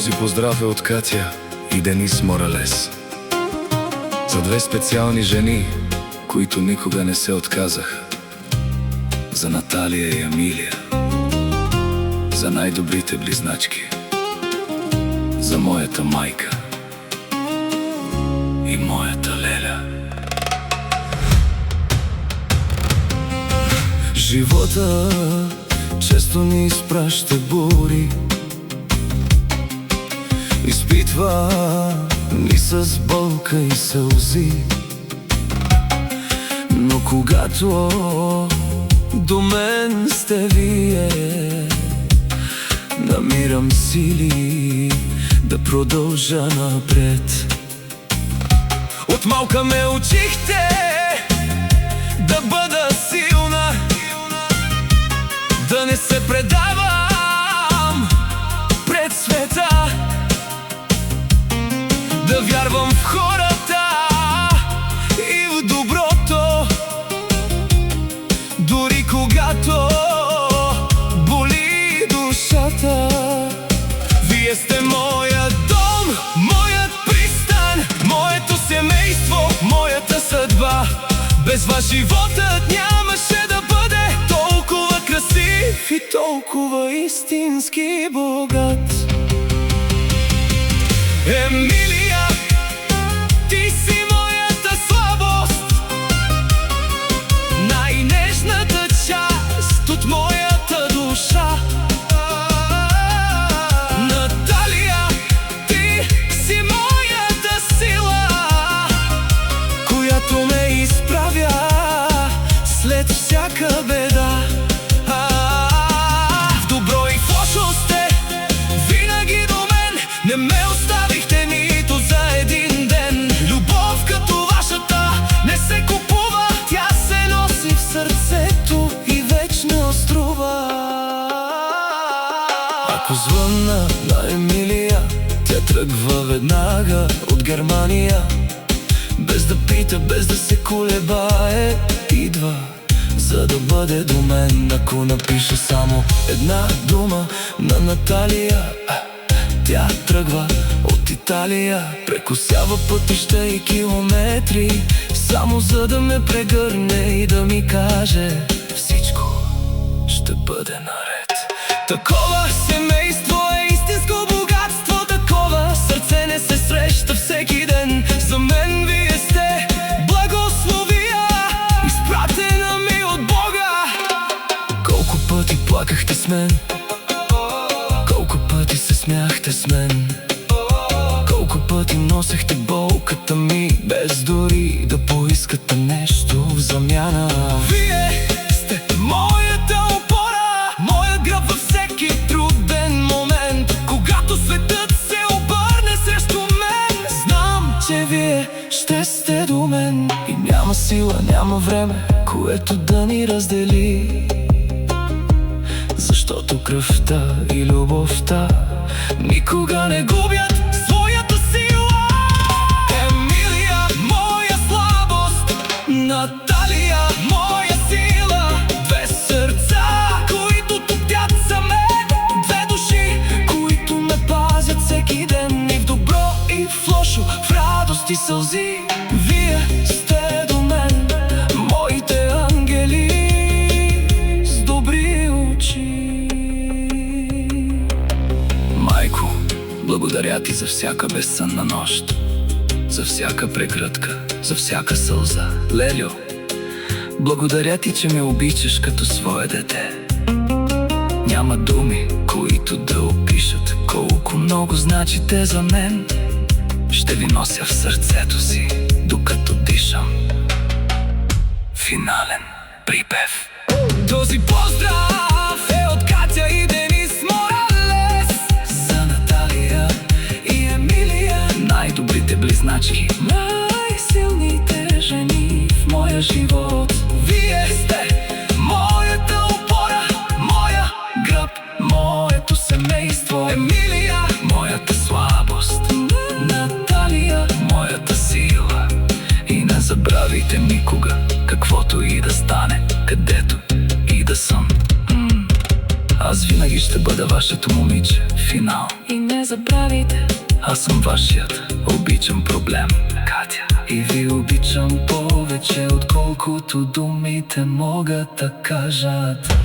Този поздрав е от Катя и Денис Моралес. За две специални жени, които никога не се отказаха. За Наталия и Емилия. За най-добрите близначки. За моята майка и моята Леля. Живота често ни изпраща бури, изпитва ни с болка и сълзи. Но когато до мен сте вие, намирам сили да продължа напред. От малка ме учихте да бъда силна, да не се предавам пред света, да вярвам в хората и в доброто, дори когато боли душата. Вие сте моя дом, моят пристан, моето семейство, моята съдба. Без вас животът нямаше да бъде толкова красив и толкова истински богат. Емилия, ти си моята слабост, най-нежната част от моята душа. Наталия, ти си моята сила, която ме изправя след всяка беда. В добро и в лошо сте винаги до мен, не ме оставихте нито за един ден. Любов като вашата не се купува, тя се носи в сърцето и вечно струва. Ако звънна на Емилия, тя тръгва веднага от Германия. Без да пита, без да се колебае, идва, за да бъде до мен. Ако напиша само една дума на Наталия, тя тръгва от Италия, прекосява пътища и километри, само за да ме прегърне и да ми каже: всичко ще бъде наред. Такова семейство е истинско богатство, такова сърце не се среща всеки ден. За мен вие сте благословия, изпратена ми от Бога. Колко пъти плакахте с мен, колко пъти се смяхте с мен, колко пъти носехте болката ми, без дори да поискате нещо в замяна. Вие сте моята опора, моя гръб във всеки труден момент. Когато светът се обърне срещу мен, знам, че вие ще сте до мен. И няма сила, няма време, което да ни раздели, защото кръвта и любовта никога не губят своята сила. Емилия, моя слабост, Наталия, моя сила. Две сърца, които топтят за мен, две души, които ме пазят всеки ден. И в добро, и в лошо, в радост и сълзи. Вие сте до мен, моите ангели с добри очи. Майко, благодаря ти за всяка безсънна нощ, за всяка прегръдка, за всяка сълза. Лелю, благодаря ти, че ме обичаш като свое дете. Няма думи, които да опишат колко много значите за мен. Ще ви нося в сърцето си, докато дишам. Финален припев. Този поздрав е от Катя и Денис Моралес. За Наталия и Емилия, най-добрите близначки, най-силните жени в моя живот. Вие сте моята опора, моя гръб, моето семейство. Емилия, моята слабост, Наталия, моята сила. И не забравяйте никога, каквото и да стане, където и да съм. Аз винаги ще бъда вашето момиче. Финал. И не забравяйте, Аз съм вашият, обичам проблем, Катя. И ви обичам повече, отколкото думите могат да кажат.